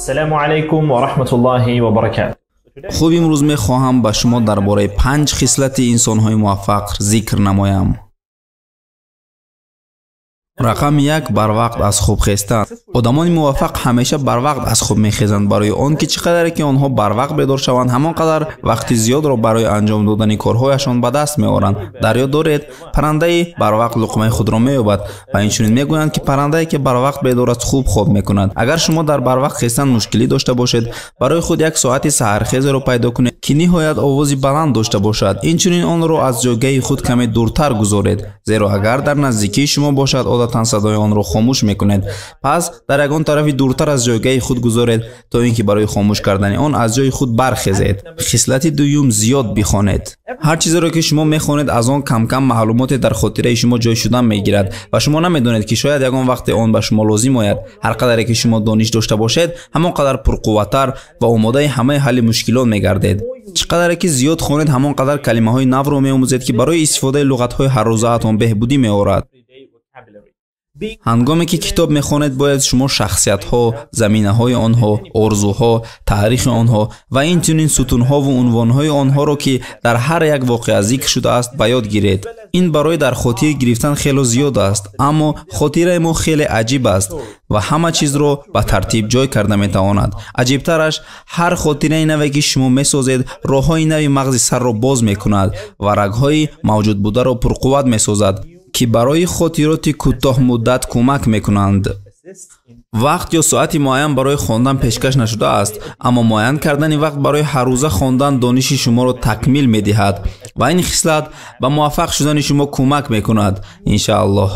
السلام عليكم ورحمة الله وبركاته. خوب امروز می خواهم با شما درباره 5 خصلت انسان‌های موفق ذکر نمایم. رقم 1 بر وقت از خواب خیستن. آدمان موفق همیشه بر وقت از خواب میخیزند. برای آن که چقدر که آنها بر وقت بیدار شوند همانقدر وقت زیاد را برای انجام دادن کارهایشان به دست میآورند. در یاد دارید پرنده بر وقت لقمه خود را مییابد و اینچنین میگویند که پرنده که بر وقت بیدار است خوب خواب میکند. اگر شما در بر وقت خیستن مشکلی داشته باشید برای خود یک ساعت سحرخیز را پیدا کنید که نهایت آوازی بلند داشته باشد. اینچنین آن را از جایگاه خود کمی دورتر گذارید، زیرا اگر در نزدیکی شما باشد صدای آن را خاموش میکنید. پس در یگان طرفی دورتر از جایگاه خود گذارید تا اینکه برای خاموش کردن آن از جای خود برخیزید. خصلت دوم زیاد بخوانید. هر چیزی را که شما میخوانید از آن کم کم معلومات در خاطره شما جای شدن میگیرد و شما نمیدونید که شاید یگان وقت آن به شما لازم آید. هر قدر که شما دانش داشته باشید همان قدر پرقوت‌تر و آماده همه حل مشکلات میگردید. چقدر که زیاد خوانید همان قدر کلمه های نو را میآموزید که برای استفاده لغت های هر روزه‌تان بهبودی میآورد. هنگامی که کتاب میخوانید باید شما شخصیت ها، زمینه های آنها، آرزوها، تاریخ آنها و اینچنین ستون ها و عنوان های آنها را که در هر یک واقعه ذکر شده است به یاد گیرید. این برای در خاطر گرفتن خیلی زیاد است، اما خاطره ما خیلی عجیب است و همه چیز را به ترتیب جای کرده میتواند. عجیب ترش هر خاطره نوی که شما میسازید راه های نوی مغز سر را باز میکند و رگ های موجود بوده را پرقوت میسازد که برای خاطرات کوتاه مدت کمک میکنند. وقت یا ساعت معین برای خواندن پیشکش نشده است، اما معین کردن وقت برای هر روزه خواندن دانش شما را تکمیل میدهد و این خصلت به موفق شدن شما کمک میکند ان شاء الله.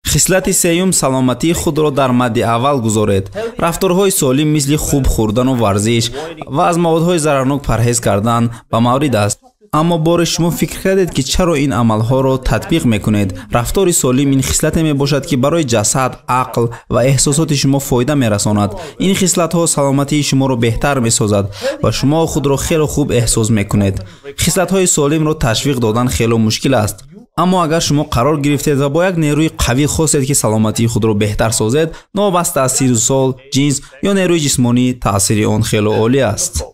خصلت سوم سلامتی خود را در مد اول گذارید. رفتارهای سالم مثل خوب خوردن و ورزش و از موادهای ضررناک پرهیز کردن به مورد است. اما بار شما فکر کردید که چرا این عملها را تطبیق میکنید؟ رفتار سالم این خصلت می باشد که برای جسد، عقل و احساسات شما فایده میرساند. این خصلت ها سلامتی شما را بهتر میسازد و شما خود را خیلی خوب احساس میکنید. خصلت های سالم را تشویق دادن خیلی مشکل است، اما اگر شما قرار گرفتید و با یک نیروی قوی خواستید که سلامتی خود را بهتر سازید، نابسته از سال، جنس یا نیروی جسمانی تاثیر آن خیلی عالی است.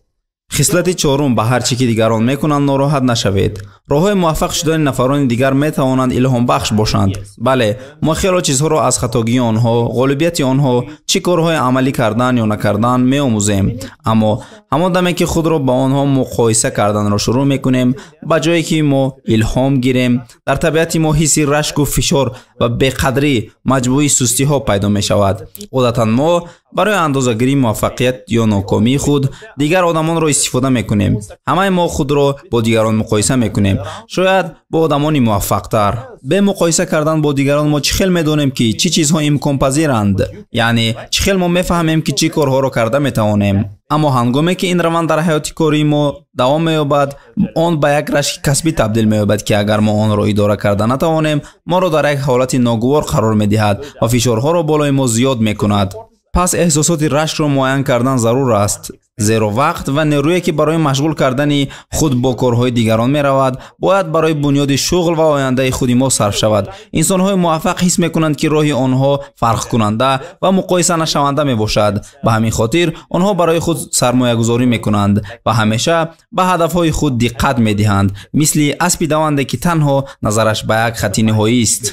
خصلت چهارم به هر چی که دیگران میکنند ناراحت نشوید. راههای موفق شدن نفران دیگر میتوانند الهام بخش باشند. بله، ما خیلی چیزها را از خطاگی آنها، غالبیت آنها، چه کارهای عملی کردن یا نکردن میآموزیم، اما همان دمی که خود را با آنها مقایسه کردن را شروع میکنیم، به جایی که ما الهام گیریم، در طبیعت ما حسی رشک و فشار و بی‌قدری مجموعی سستی ها پیدا می شود. عادتا ما برای اندازه‌گیری موفقیت یا ناکامی خود دیگر آدمان را استفاده میکنیم. همه ما خود را با دیگران مقایسه میکنیم، شاید با آدمانی موفق تر. به مقایسه کردن با دیگران ما چخیل میدونیم که چه چیزها امکان پذیرند، یعنی چخیل ما میفهمیم که چه کارها را کرده میتوانیم. اما هنگامی که این روند در حیات کاری ما دوام مییابد، آن به یک رشک کسبی تبدیل مییابد که اگر ما آن را اداره کرده نتوانیم ما را در یک حالت ناگوار قرار میدهد و فشارها را بالای ما زیاد میکند. پس احساسات رشک را معین کردن ضرور است، زیرا وقت و نیرویی که برای مشغول کردن خود با کارهای دیگران می رود باید برای بنیاد شغل و آینده خود ما صرف شود. انسان‌های موفق حس می‌کنند که راه آنها فرق کننده و مقایسه نشونده می باشد. به همین خاطر آنها برای خود سرمایه گذاری می‌کنند و همیشه به هدفهای خود دقت می‌دهند، مثل اسب دونده که تنها نظرش به یک خط نهایی است.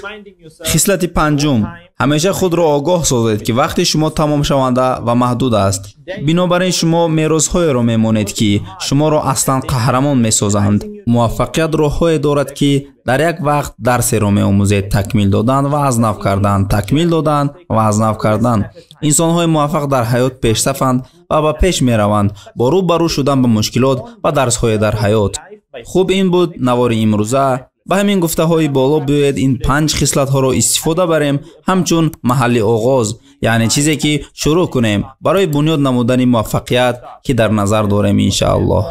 خصلت پنجم، همیشه خود را آگاه سازید که وقت شما تمام شونده و محدود است. بنابراین شما میراث‌های را میمانید که شما را اصلا قهرمان میسازند. موفقیت راه‌هایی دارد که در یک وقت درس را میآموزید: تکمیل دادن و از نو کردن، تکمیل دادن و از نو کردن. انسان‌های موفق در حیات پیشرفتند و به پیش میروند با روبرو شدن با مشکلات و درس‌های در حیات. خوب این بود نوار امروزه. به همین گفته های بالا باید این 5 خصلت ها را استفاده بریم همچون محل آغاز، یعنی چیزی که شروع کنیم برای بنیاد نمودن موفقیت که در نظر داریم ان شاء الله.